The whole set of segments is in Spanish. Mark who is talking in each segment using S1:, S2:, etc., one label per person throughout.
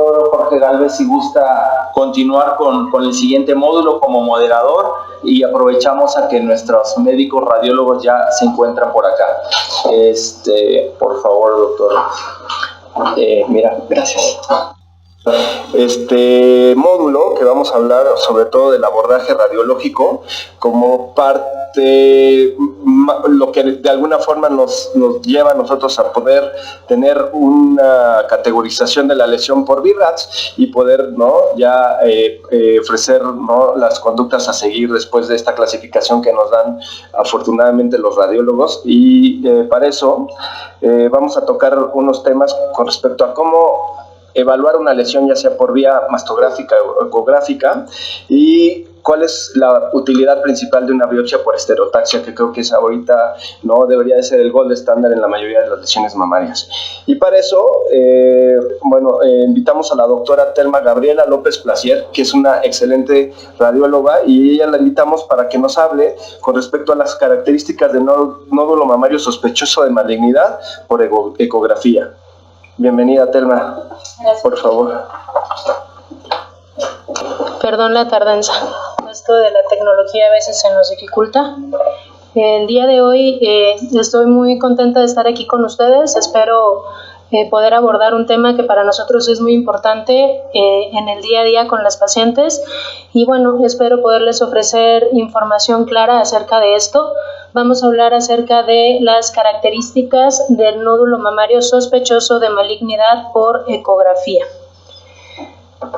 S1: doctor Jorge Gálvez si gusta continuar con el siguiente módulo como moderador, y aprovechamos a que nuestros médicos radiólogos ya se encuentran por acá. Por favor, doctor. Mira, gracias. Este módulo que vamos a hablar sobre todo del abordaje radiológico como parte, lo que de alguna forma nos lleva a nosotros a poder tener una categorización de la lesión por VIRADS y poder, ¿no?, ya ofrecer, ¿no?, las conductas a seguir después de esta clasificación que nos dan afortunadamente los radiólogos. Y para eso vamos a tocar unos temas con respecto a cómo evaluar una lesión, ya sea por vía mastográfica o ecográfica, y cuál es la utilidad principal de una biopsia por estereotaxia, que creo que es ahorita, no debería de ser el gold estándar en la mayoría de las lesiones mamarias. Y para eso, invitamos a la doctora Telma Gabriela López Placier, que es una excelente radióloga, y ella la invitamos para que nos hable con respecto a las características del nódulo mamario sospechoso de malignidad por ecografía. Bienvenida, Telma. Gracias. Por favor.
S2: Perdón la tardanza. Esto de la tecnología a veces se nos dificulta. El día de hoy estoy muy contenta de estar aquí con ustedes. Espero poder abordar un tema que para nosotros es muy importante en el día a día con las pacientes, y bueno, espero poderles ofrecer información clara acerca de esto. Vamos a hablar acerca de las características del nódulo mamario sospechoso de malignidad por ecografía.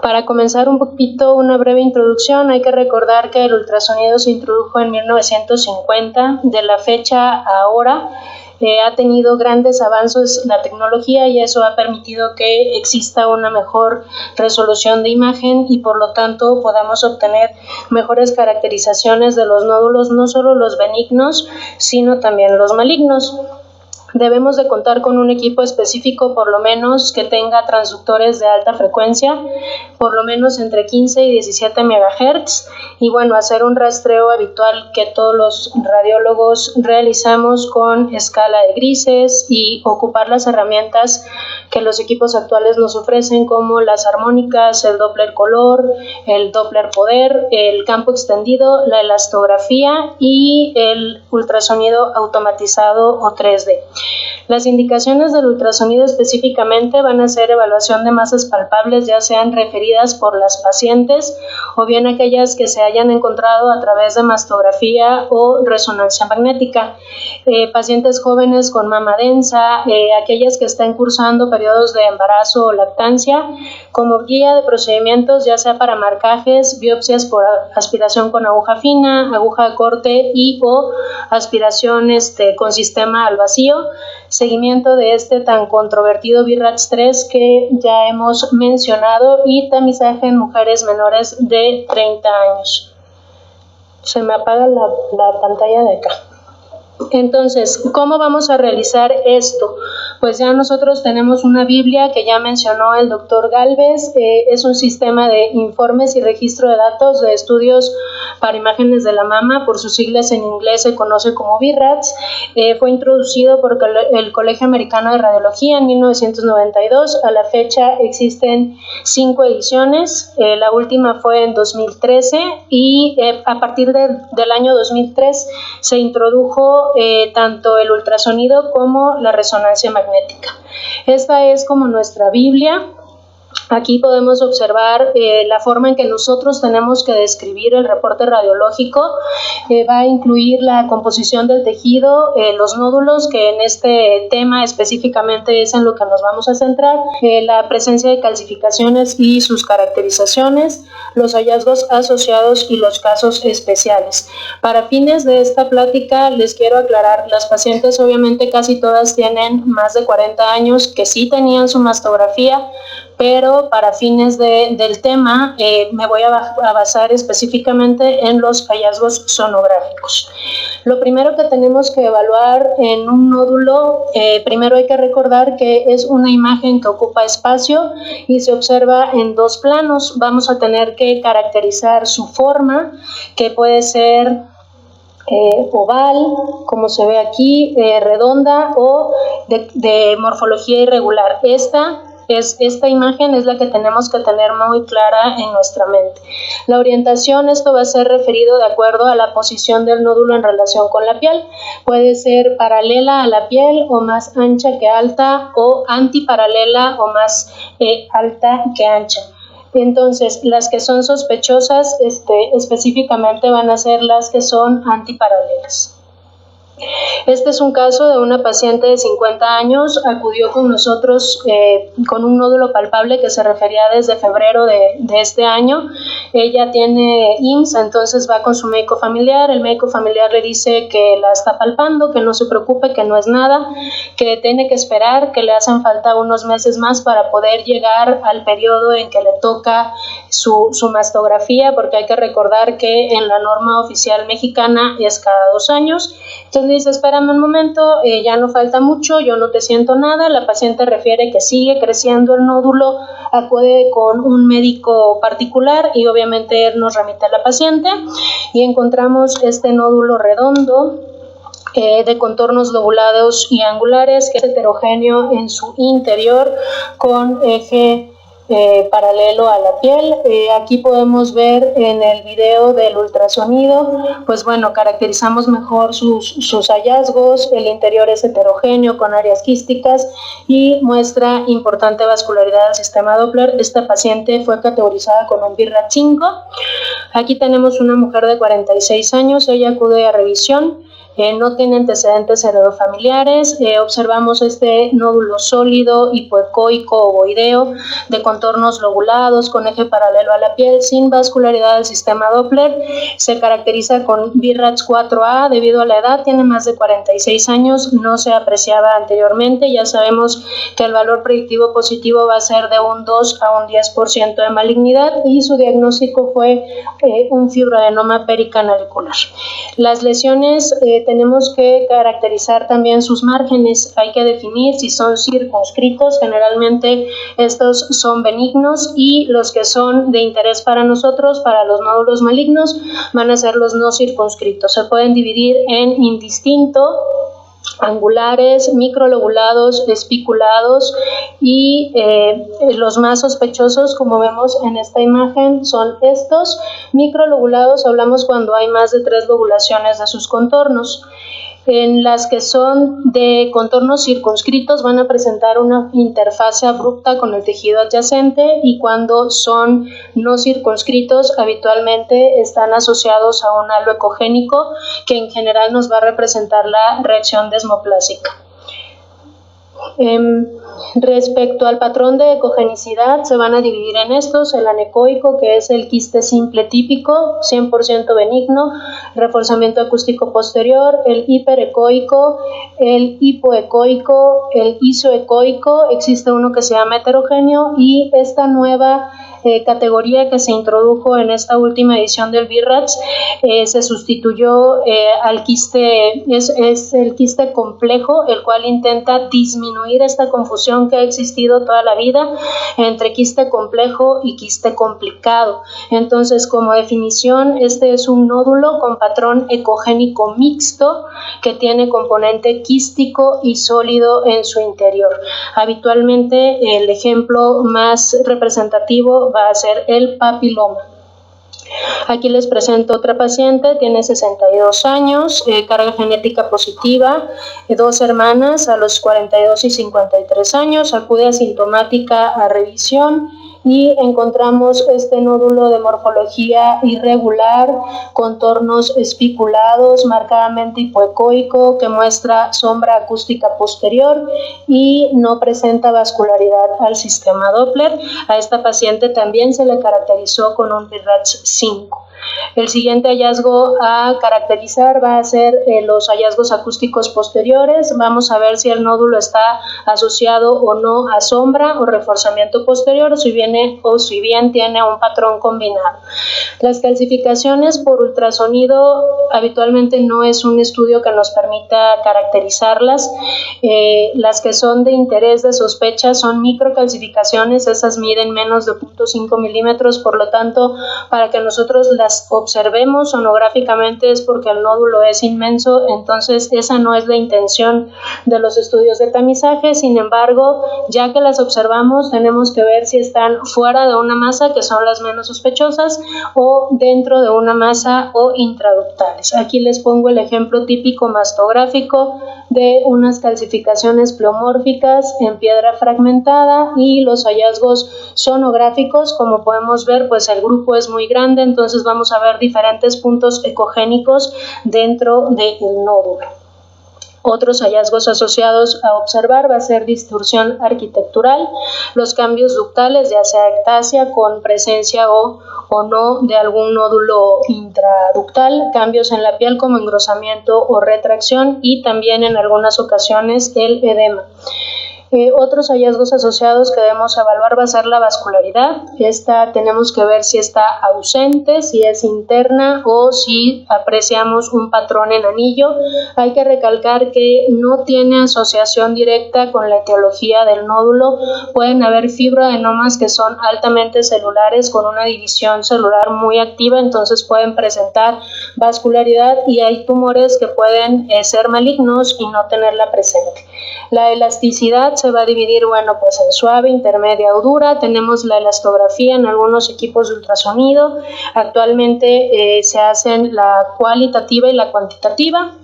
S2: Para comenzar un poquito, una breve introducción, hay que recordar que el ultrasonido se introdujo en 1950. De la fecha a ahora ha tenido grandes avances la tecnología, y eso ha permitido que exista una mejor resolución de imagen y por lo tanto podamos obtener mejores caracterizaciones de los nódulos, no solo los benignos, sino también los malignos. Debemos de contar con un equipo específico, por lo menos que tenga transductores de alta frecuencia, por lo menos entre 15 y 17 MHz, y bueno, hacer un rastreo habitual que todos los radiólogos realizamos con escala de grises, y ocupar las herramientas que los equipos actuales nos ofrecen, como las armónicas, el Doppler color, el Doppler poder, el campo extendido, la elastografía y el ultrasonido automatizado o 3D. Las indicaciones del ultrasonido específicamente van a ser evaluación de masas palpables, ya sean referidas por las pacientes o bien aquellas que se hayan encontrado a través de mastografía o resonancia magnética. Pacientes jóvenes con mama densa, aquellas que estén cursando periodos de embarazo o lactancia, como guía de procedimientos, ya sea para marcajes, biopsias por aspiración con aguja fina, aguja de corte y o aspiración con sistema al vacío, seguimiento de este tan controvertido VIRADS-3 que ya hemos mencionado, y tamizaje en mujeres menores de 30 años. Se me apaga la pantalla de acá. Entonces, ¿cómo vamos a realizar esto? Pues ya nosotros tenemos una Biblia que ya mencionó el doctor Gálvez. Es un sistema de informes y registro de datos de estudios para imágenes de la mama, por sus siglas en inglés se conoce como VIRADS. Fue introducido por el Colegio Americano de Radiología en 1992. A la fecha existen 5 ediciones, la última fue en 2013, y a partir del año 2003 se introdujo tanto el ultrasonido como la resonancia magnética. Esta es como nuestra Biblia. Aquí podemos observar la forma en que nosotros tenemos que describir el reporte radiológico. Va a incluir la composición del tejido, los nódulos, que en este tema específicamente es en lo que nos vamos a centrar, la presencia de calcificaciones y sus caracterizaciones, los hallazgos asociados y los casos especiales. Para fines de esta plática les quiero aclarar, las pacientes obviamente casi todas tienen más de 40 años, que sí tenían su mastografía, pero para fines del tema me voy a basar específicamente en los hallazgos sonográficos. Lo primero que tenemos que evaluar en un nódulo, primero hay que recordar que es una imagen que ocupa espacio y se observa en 2 planos. Vamos a tener que caracterizar su forma, que puede ser oval, como se ve aquí, redonda, o de morfología irregular. Esta Esta imagen es la que tenemos que tener muy clara en nuestra mente. La orientación, esto va a ser referido de acuerdo a la posición del nódulo en relación con la piel. Puede ser paralela a la piel o más ancha que alta, o antiparalela o más alta que ancha. Entonces, las que son sospechosas específicamente van a ser las que son antiparalelas. Este es un caso de una paciente de 50 años, acudió con nosotros con un nódulo palpable que se refería desde febrero de este año. Ella tiene IMSS, entonces va con su médico familiar. El médico familiar le dice que la está palpando, que no se preocupe, que no es nada, que tiene que esperar, que le hacen falta unos meses más para poder llegar al periodo en que le toca su mastografía, porque hay que recordar que en la norma oficial mexicana es cada 2 años. Entonces dice, espérame un momento, ya no falta mucho, yo no te siento nada. La paciente refiere que sigue creciendo el nódulo, acude con un médico particular y obviamente él nos remite a la paciente y encontramos este nódulo redondo de contornos lobulados y angulares, que es heterogéneo en su interior con eje paralelo a la piel. Aquí podemos ver en el video del ultrasonido, pues bueno, caracterizamos mejor sus hallazgos. El interior es heterogéneo con áreas quísticas y muestra importante vascularidad del sistema Doppler. Esta paciente fue categorizada con un BIRAT 5. Aquí tenemos una mujer de 46 años, ella acude a revisión. No tiene antecedentes heredofamiliares. Observamos este nódulo sólido, hipoecoico o ovoideo, de contornos lobulados con eje paralelo a la piel, sin vascularidad del sistema Doppler. Se caracteriza con BIRATS 4A debido a la edad, tiene más de 46 años, no se apreciaba anteriormente. Ya sabemos que el valor predictivo positivo va a ser de un 2 a un 10% de malignidad y su diagnóstico fue un fibroadenoma pericanalicular. Las lesiones tenemos que caracterizar también sus márgenes. Hay que definir si son circunscritos, generalmente estos son benignos, y los que son de interés para nosotros, para los nódulos malignos, van a ser los no circunscritos. Se pueden dividir en indistinto, angulares, microlobulados, espiculados, y los más sospechosos, como vemos en esta imagen, son estos. Microlobulados hablamos cuando hay más de 3 lobulaciones de sus contornos. En las que son de contornos circunscritos van a presentar una interfase abrupta con el tejido adyacente, y cuando son no circunscritos habitualmente están asociados a un halo ecogénico que en general nos va a representar la reacción desmoplásica. Respecto al patrón de ecogenicidad, se van a dividir en estos: el anecoico, que es el quiste simple típico, 100% benigno, reforzamiento acústico posterior; el hiperecoico, el hipoecoico, el isoecoico, existe uno que se llama heterogéneo, y esta nueva categoría que se introdujo en esta última edición del BIRATS se sustituyó al quiste, es el quiste complejo, el cual intenta disminuir esta confusión que ha existido toda la vida entre quiste complejo y quiste complicado. Entonces, como definición, este es un nódulo con patrón ecogénico mixto que tiene componente quístico y sólido en su interior. Habitualmente el ejemplo más representativo va a ser el papiloma. Aquí les presento otra paciente, tiene 62 años, carga genética positiva, 2 hermanas a los 42 y 53 años, acude asintomática a revisión y encontramos este nódulo de morfología irregular, contornos espiculados, marcadamente hipoecoico, que muestra sombra acústica posterior y no presenta vascularidad al sistema Doppler. A esta paciente también se le caracterizó con un BIRATS 5. El siguiente hallazgo a caracterizar va a ser los hallazgos acústicos posteriores. Vamos a ver si el nódulo está asociado o no a sombra o reforzamiento posterior, si bien tiene un patrón combinado. Las calcificaciones por ultrasonido habitualmente no es un estudio que nos permita caracterizarlas. Las que son de interés de sospecha son microcalcificaciones, esas miden menos de 0.5 milímetros, por lo tanto, para que nosotros las las observemos sonográficamente es porque el nódulo es inmenso, entonces esa no es la intención de los estudios de tamizaje. Sin embargo, ya que las observamos, tenemos que ver si están fuera de una masa, que son las menos sospechosas, o dentro de una masa o intraductales. Aquí les pongo el ejemplo típico mastográfico de unas calcificaciones pleomórficas en piedra fragmentada y los hallazgos sonográficos. Como podemos ver, pues el grupo es muy grande, entonces vamos a ver diferentes puntos ecogénicos dentro del nódulo. Otros hallazgos asociados a observar va a ser distorsión arquitectural, los cambios ductales, ya sea ectasia con presencia o no de algún nódulo intraductal, cambios en la piel como engrosamiento o retracción y también en algunas ocasiones el edema. Otros hallazgos asociados que debemos evaluar va a ser la vascularidad. Esta tenemos que ver si está ausente, si es interna o si apreciamos un patrón en anillo. Hay que recalcar que no tiene asociación directa con la etiología del nódulo. Pueden haber fibroadenomas que son altamente celulares con una división celular muy activa, entonces pueden presentar vascularidad, y hay tumores que pueden ser malignos y no tenerla presente. La elasticidad se va a dividir, pues en suave, intermedia o dura. Tenemos la elastografía en algunos equipos de ultrasonido. Actualmente se hacen la cualitativa y la cuantitativa.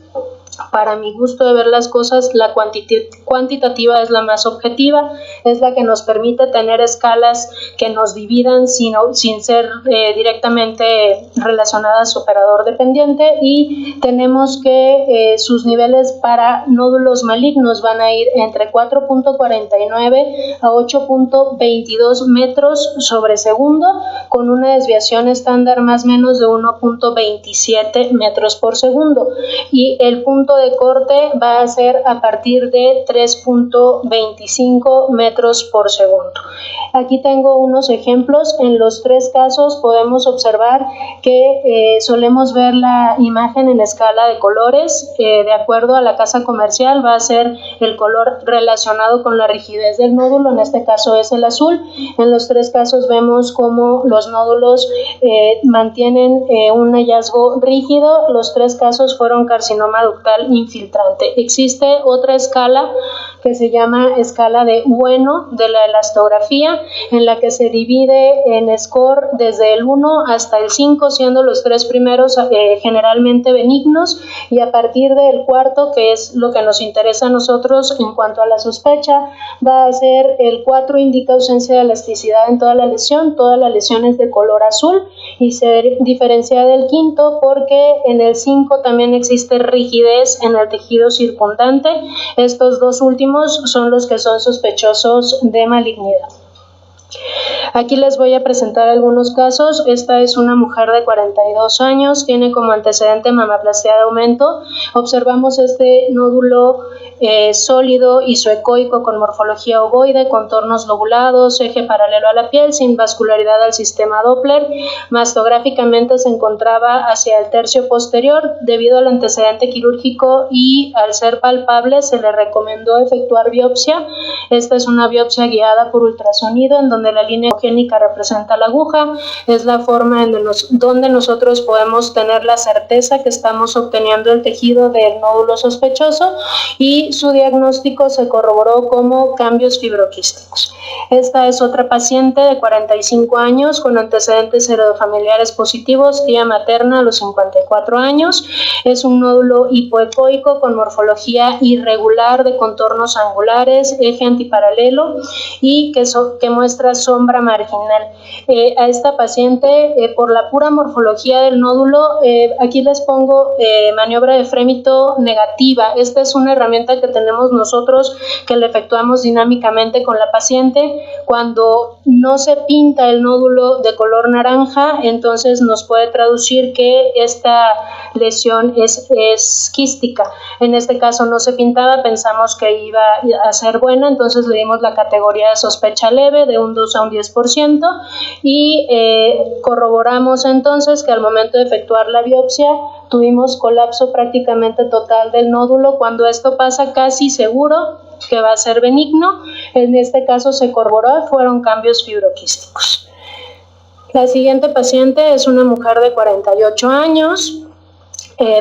S2: Para mi gusto de ver las cosas, la cuantitativa es la más objetiva, es la que nos permite tener escalas que nos dividan sin ser directamente relacionadas operador dependiente, y tenemos que sus niveles para nódulos malignos van a ir entre 4.49 a 8.22 metros sobre segundo, con una desviación estándar más o menos de 1.27 metros por segundo, y el punto de corte va a ser a partir de 3.25 metros por segundo. Aquí tengo unos ejemplos. En los tres casos podemos observar que solemos ver la imagen en escala de colores. De acuerdo a la casa comercial va a ser el color relacionado con la rigidez del nódulo, en este caso es el azul. En los tres casos vemos cómo los nódulos mantienen un hallazgo rígido. Los tres casos fueron carcinoma ductal infiltrante. Existe otra escala que se llama escala de Bueno de la elastografía, en la que se divide en score desde el 1 hasta el 5, siendo los tres primeros generalmente benignos, y a partir del cuarto, que es lo que nos interesa a nosotros en cuanto a la sospecha, va a ser el 4 indica ausencia de elasticidad en toda la lesión es de color azul, y se diferencia del quinto porque en el 5 también existe rigidez en el tejido circundante. Estos dos últimos son los que son sospechosos de malignidad. Aquí les voy a presentar algunos casos. Esta es una mujer de 42 años, tiene como antecedente mamaplastia de aumento. Observamos este nódulo sólido isoecoico con morfología ovoide, contornos lobulados, eje paralelo a la piel, sin vascularidad al sistema Doppler. Mastográficamente se encontraba hacia el tercio posterior. Debido al antecedente quirúrgico y al ser palpable, se le recomendó efectuar biopsia. Esta es una biopsia guiada por ultrasonido, en donde la línea clínica representa la aguja. Es la forma en donde nosotros podemos tener la certeza que estamos obteniendo el tejido del nódulo sospechoso, y su diagnóstico se corroboró como cambios fibroquísticos. Esta es otra paciente de 45 años con antecedentes heredofamiliares positivos, tía materna a los 54 años. Es un nódulo hipoecoico con morfología irregular de contornos angulares, eje antiparalelo y que muestra sombra marginal. A esta paciente, por la pura morfología del nódulo, aquí les pongo maniobra de Frémito negativa. Esta es una herramienta que tenemos nosotros, que le efectuamos dinámicamente con la paciente. Cuando no se pinta el nódulo de color naranja, entonces nos puede traducir que esta lesión es quística. En este caso no se pintaba, pensamos que iba a ser buena, entonces le dimos la categoría de sospecha leve de un 2 a un 10%, y corroboramos entonces que al momento de efectuar la biopsia tuvimos colapso prácticamente total del nódulo. Cuando esto pasa, casi seguro que va a ser benigno. En este caso se corroboró, fueron cambios fibroquísticos. La siguiente paciente es una mujer de 48 años.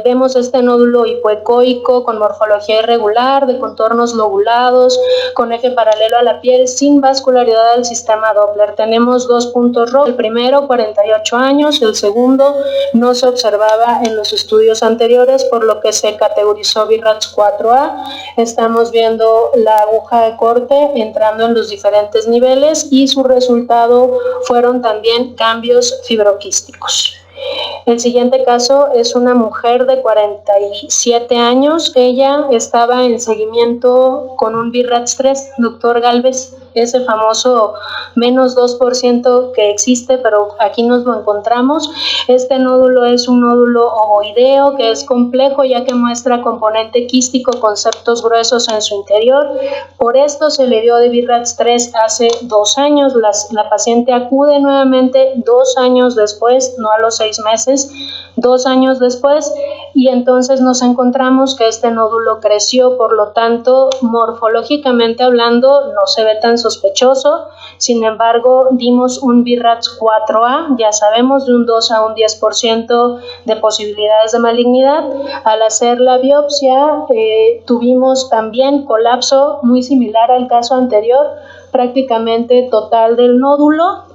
S2: Vemos este nódulo hipoecoico con morfología irregular, de contornos lobulados, con eje paralelo a la piel, sin vascularidad del sistema Doppler. Tenemos dos puntos rojos, el primero 48 años, el segundo no se observaba en los estudios anteriores, por lo que se categorizó BIRADS 4A. Estamos viendo la aguja de corte entrando en los diferentes niveles y su resultado fueron también cambios fibroquísticos. El siguiente caso es una mujer de 47 años. Ella estaba en seguimiento con un BIRADS 3, doctor Galvez, ese famoso menos 2% que existe, pero aquí nos lo encontramos. Este nódulo es un nódulo ovoideo que es complejo ya que muestra componente quístico con septos gruesos en su interior. Por esto se le dio de BIRADS 3 hace 2 años. La paciente acude nuevamente 2 años después, no a los 6 meses, 2 años después, y entonces nos encontramos que este nódulo creció, por lo tanto, morfológicamente hablando, no se ve tan sospechoso. Sin embargo, dimos un BIRADS 4A, ya sabemos, de un 2 a un 10% de posibilidades de malignidad. Al hacer la biopsia, tuvimos también colapso muy similar al caso anterior, prácticamente total del nódulo.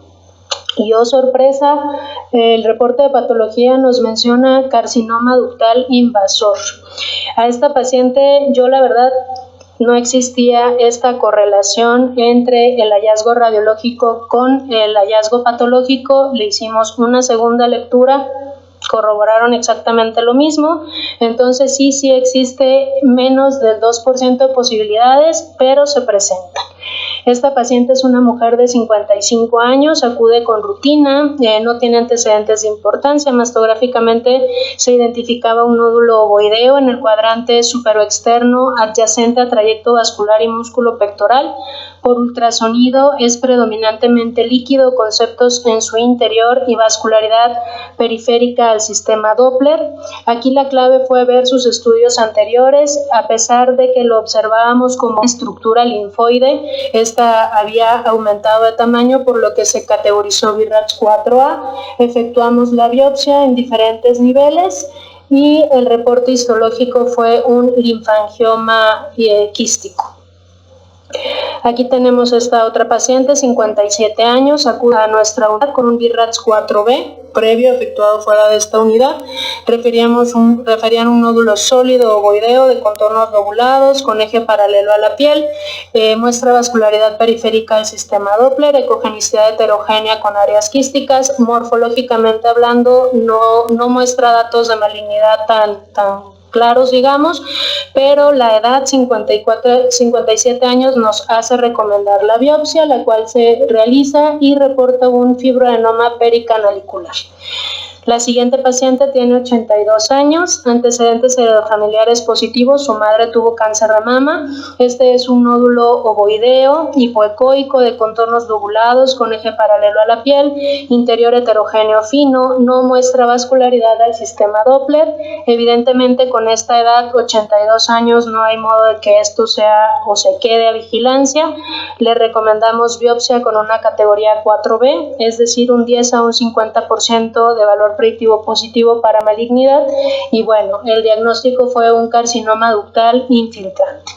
S2: Y oh sorpresa, el reporte de patología nos menciona carcinoma ductal invasor. A esta paciente, yo la verdad, no existía esta correlación entre el hallazgo radiológico con el hallazgo patológico. Le hicimos una segunda lectura, corroboraron exactamente lo mismo. Entonces sí existe menos del 2% de posibilidades, pero se presenta. Esta paciente es una mujer de 55 años, acude con rutina, no tiene antecedentes de importancia. Mastográficamente se identificaba un nódulo ovoideo en el cuadrante superoexterno adyacente a trayecto vascular y músculo pectoral. Por ultrasonido es predominantemente líquido, con septos en su interior y vascularidad periférica al sistema Doppler. Aquí la clave fue ver sus estudios anteriores. A pesar de que lo observábamos como estructura linfoide, esta había aumentado de tamaño, por lo que se categorizó BIRADS 4A. Efectuamos la biopsia en diferentes niveles y el reporte histológico fue un linfangioma quístico. Aquí tenemos esta otra paciente, 57 años, acude a nuestra unidad con un BIRADS 4B previo efectuado fuera de esta unidad. Referían un nódulo sólido ovoideo de contornos lobulados con eje paralelo a la piel, muestra vascularidad periférica del sistema Doppler, ecogenicidad heterogénea con áreas quísticas. Morfológicamente hablando, no muestra datos de malignidad tan claros, digamos, pero la edad, 57 años, nos hace recomendar la biopsia, la cual se realiza y reporta un fibroadenoma pericanalicular. La siguiente paciente tiene 82 años, antecedentes heredofamiliares positivos, su madre tuvo cáncer de mama. Este es un nódulo ovoideo, hipoecoico, de contornos lobulados con eje paralelo a la piel, interior heterogéneo fino, no muestra vascularidad al sistema Doppler. Evidentemente, con esta edad, 82 años, no hay modo de que esto sea o se quede a vigilancia. Le recomendamos biopsia con una categoría 4B, es decir, un 10 a un 50% de valor predictivo positivo para malignidad, y bueno, el diagnóstico fue un carcinoma ductal infiltrante.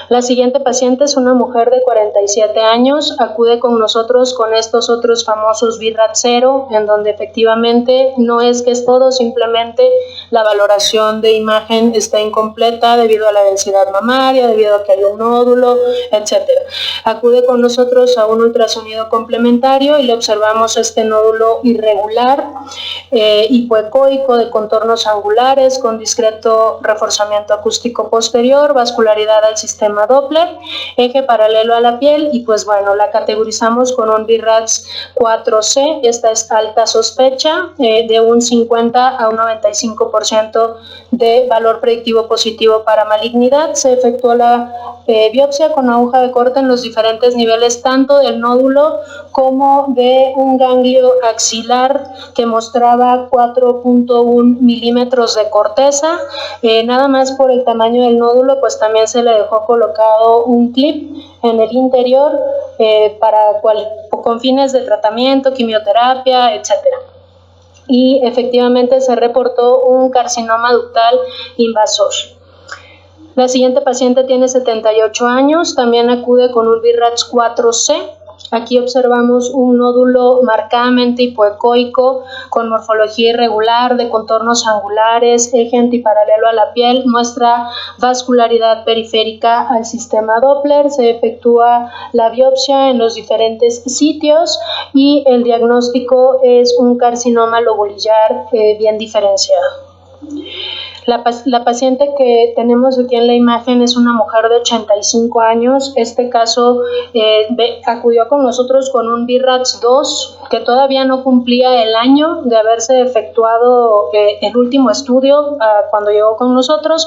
S2: La siguiente paciente es una mujer de 47 años, acude con nosotros con estos otros famosos BIRADS 0, en donde efectivamente no es que es todo, simplemente la valoración de imagen está incompleta debido a la densidad mamaria, debido a que hay un nódulo, etc. Acude con nosotros a un ultrasonido complementario y le observamos este nódulo irregular, hipoecoico, de contornos angulares, con discreto reforzamiento acústico posterior, vascularidad al sistema Doppler, eje paralelo a la piel, y pues bueno, la categorizamos con un BIRADS 4C. Esta es alta sospecha, de un 50 a un 95% de valor predictivo positivo para malignidad. Se efectuó la biopsia con aguja de corte en los diferentes niveles, tanto del nódulo como de un ganglio axilar que mostraba 4.1 milímetros de corteza. Nada más por el tamaño del nódulo, pues también se le dejó colocado un clip en el interior para con fines de tratamiento, quimioterapia, etcétera. Y efectivamente se reportó un carcinoma ductal invasor. La siguiente paciente tiene 78 años, también acude con un BIRATS 4C. Aquí observamos un nódulo marcadamente hipoecoico con morfología irregular de contornos angulares, eje antiparalelo a la piel, muestra vascularidad periférica al sistema Doppler, se efectúa la biopsia en los diferentes sitios y el diagnóstico es un carcinoma lobulillar bien diferenciado. La paciente que tenemos aquí en la imagen es una mujer de 85 años. Este caso acudió con nosotros con un BIRATS 2 que todavía no cumplía el año de haberse efectuado el último estudio cuando llegó con nosotros,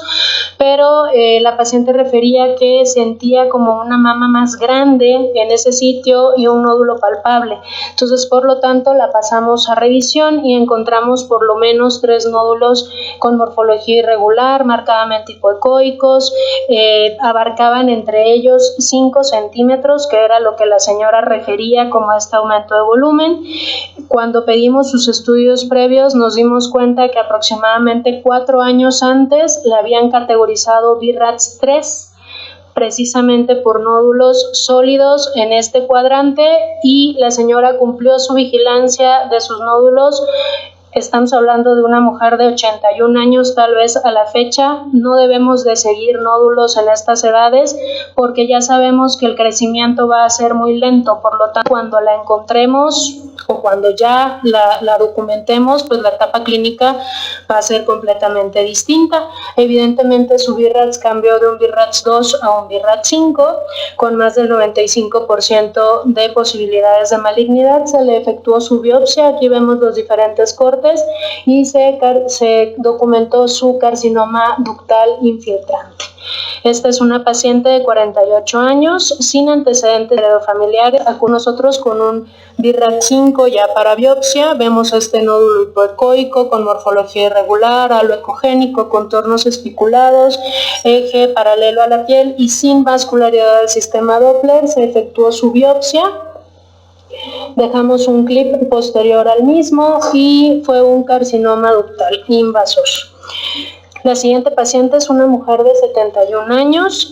S2: pero la paciente refería que sentía como una mama más grande en ese sitio y un nódulo palpable. Entonces, por lo tanto, la pasamos a revisión y encontramos por lo menos 3 nódulos con morfología irregular, marcadamente hipoecoicos, abarcaban entre ellos 5 centímetros, que era lo que la señora refería como este aumento de volumen. Cuando pedimos sus estudios previos nos dimos cuenta que aproximadamente 4 años antes le habían categorizado BIRATS 3, precisamente por nódulos sólidos en este cuadrante, y la señora cumplió su vigilancia de sus nódulos. Estamos hablando de una mujer de 81 años, tal vez a la fecha. No debemos de seguir nódulos en estas edades porque ya sabemos que el crecimiento va a ser muy lento. Por lo tanto, cuando la encontremos o cuando ya la documentemos, pues la etapa clínica va a ser completamente distinta. Evidentemente, su BIRATS cambió de un BIRATS 2 a un BIRATS 5 con más del 95% de posibilidades de malignidad. Se le efectuó su biopsia. Aquí vemos los diferentes cortes y se documentó su carcinoma ductal infiltrante. Esta es una paciente de 48 años sin antecedentes familiares. Con nosotros con un BIRATS 5 ya para biopsia. Vemos este nódulo hipoecoico con morfología irregular, halo ecogénico, contornos espiculados, eje paralelo a la piel y sin vascularidad del sistema Doppler. Se efectuó su biopsia. Dejamos un clip posterior al mismo y fue un carcinoma ductal invasor. La siguiente paciente es una mujer de 71 años,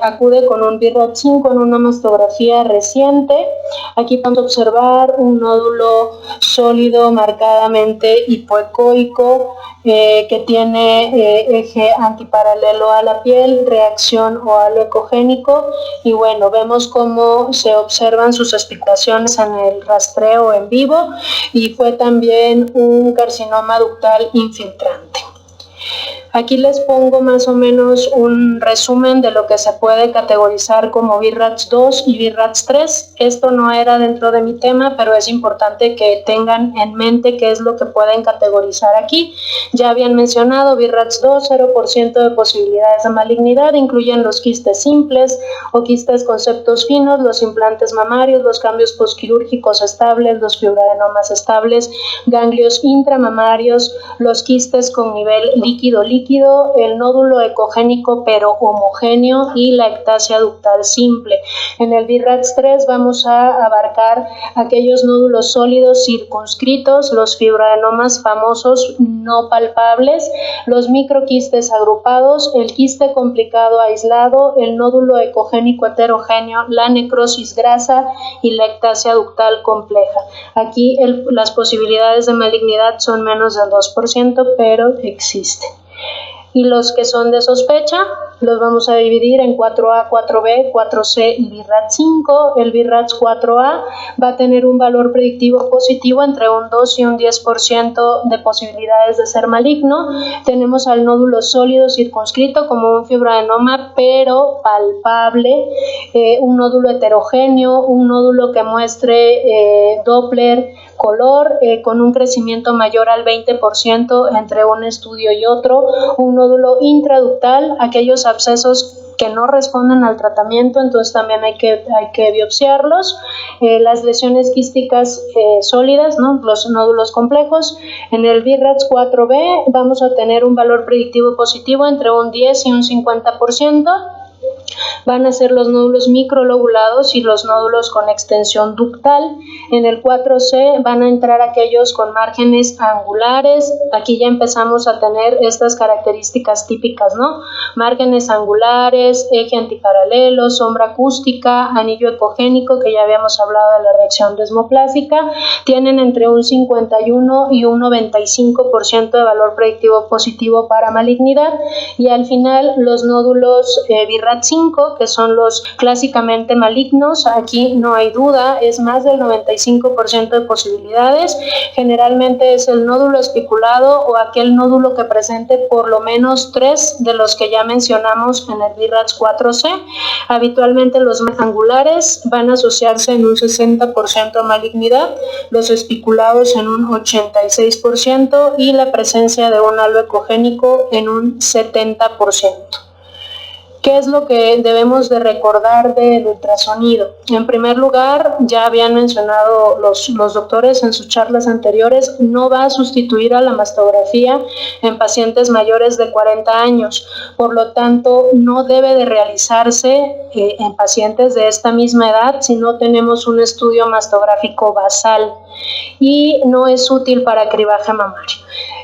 S2: acude con un BIRATS 5 en una mastografía reciente. Aquí podemos observar un nódulo sólido marcadamente hipoecoico que tiene eje antiparalelo a la piel, reacción o halo ecogénico, y bueno, vemos cómo se observan sus especulaciones en el rastreo en vivo, y fue también un carcinoma ductal infiltrante. Aquí les pongo más o menos un resumen de lo que se puede categorizar como BIRATS 2 y BIRATS 3. Esto no era dentro de mi tema, pero es importante que tengan en mente qué es lo que pueden categorizar aquí. Ya habían mencionado BIRATS 2, 0% de posibilidades de malignidad, incluyen los quistes simples o quistes con septos finos, los implantes mamarios, los cambios postquirúrgicos estables, los fibroadenomas estables, ganglios intramamarios, los quistes con nivel líquido-líquido, el nódulo ecogénico pero homogéneo y la ectasia ductal simple. En el BIRATS 3 vamos a abarcar aquellos nódulos sólidos circunscritos, los fibroadenomas famosos no palpables, los microquistes agrupados, el quiste complicado aislado, el nódulo ecogénico heterogéneo, la necrosis grasa y la ectasia ductal compleja. Aquí las posibilidades de malignidad son menos del 2%, pero existen. Y los que son de sospecha los vamos a dividir en 4A, 4B, 4C y BIRATS 5. El BIRATS 4A va a tener un valor predictivo positivo entre un 2 y un 10% de posibilidades de ser maligno. Tenemos al nódulo sólido circunscrito como un fibroadenoma pero palpable, un nódulo heterogéneo, un nódulo que muestre Doppler, color, con un crecimiento mayor al 20% entre un estudio y otro, un nódulo intraductal, aquellos abscesos que no responden al tratamiento, entonces también hay que biopsiarlos, las lesiones quísticas sólidas, ¿no? Los nódulos complejos. En el BIRATS 4B vamos a tener un valor predictivo positivo entre un 10 y un 50%. van a ser los nódulos microlobulados y los nódulos con extensión ductal. En el 4C van a entrar aquellos con márgenes angulares. Aquí ya empezamos a tener estas características típicas, ¿no? Márgenes angulares, eje antiparalelo, sombra acústica, anillo epogénico, que ya habíamos hablado de la reacción desmoplásica. Tienen entre un 51 y un 95% de valor predictivo positivo para malignidad. Y al final los nódulos BIRAT5, que son los clásicamente malignos. Aquí no hay duda, es más del 95% de posibilidades. Generalmente es el nódulo espiculado o aquel nódulo que presente por lo menos 3 de los que ya mencionamos en el BIRATS 4C. Habitualmente los angulares van a asociarse en un 60% de malignidad, los espiculados en un 86% y la presencia de un halo ecogénico en un 70%. ¿Qué es lo que debemos de recordar del ultrasonido? En primer lugar, ya habían mencionado los doctores en sus charlas anteriores, no va a sustituir a la mastografía en pacientes mayores de 40 años. Por lo tanto, no debe de realizarse en pacientes de esta misma edad si no tenemos un estudio mastográfico basal, y no es útil para cribaje mamario.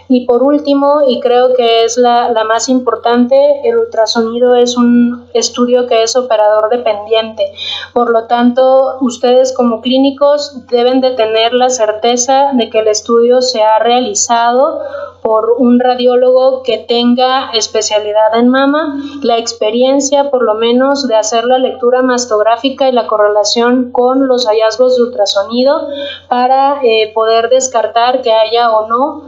S2: Y por último, y creo que es la más importante, el ultrasonido es un estudio que es operador dependiente. Por lo tanto, ustedes como clínicos deben de tener la certeza de que el estudio se ha realizado por un radiólogo que tenga especialidad en mama, la experiencia por lo menos de hacer la lectura mastográfica y la correlación con los hallazgos de ultrasonido para poder descartar que haya o no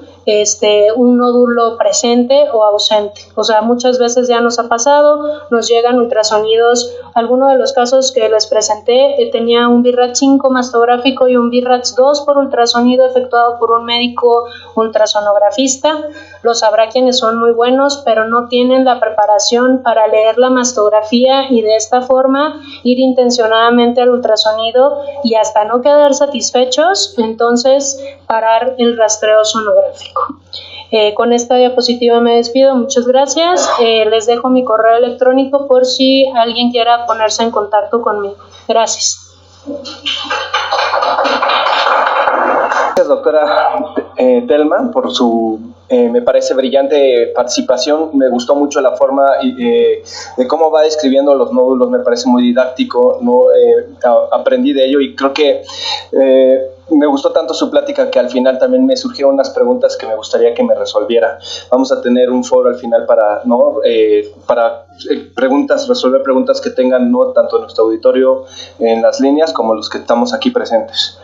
S2: un nódulo presente o ausente. O sea, muchas veces ya nos ha pasado, nos llegan ultrasonidos. Alguno de los casos que les presenté tenía un BIRAT5 mastográfico y un BIRATS2 por ultrasonido efectuado por un médico ultrasonografista. Lo sabrá quienes son muy buenos, pero no tienen la preparación para leer la mastografía y de esta forma ir intencionadamente al ultrasonido y hasta no quedar satisfechos, entonces parar el rastreo sonográfico. Con esta diapositiva me despido, muchas gracias. Les dejo mi correo electrónico por si alguien quiera ponerse en contacto conmigo. Gracias.
S1: Gracias, doctora Thelma, por su, me parece, brillante participación. Me gustó mucho la forma de cómo va describiendo los nódulos, me parece muy didáctico, ¿no? Aprendí de ello y creo que me gustó tanto su plática que al final también me surgieron unas preguntas que me gustaría que me resolviera. Vamos a tener un foro al final para, ¿no? Para resolver preguntas que tengan, ¿no? Tanto en nuestro auditorio en las líneas como los que estamos aquí presentes.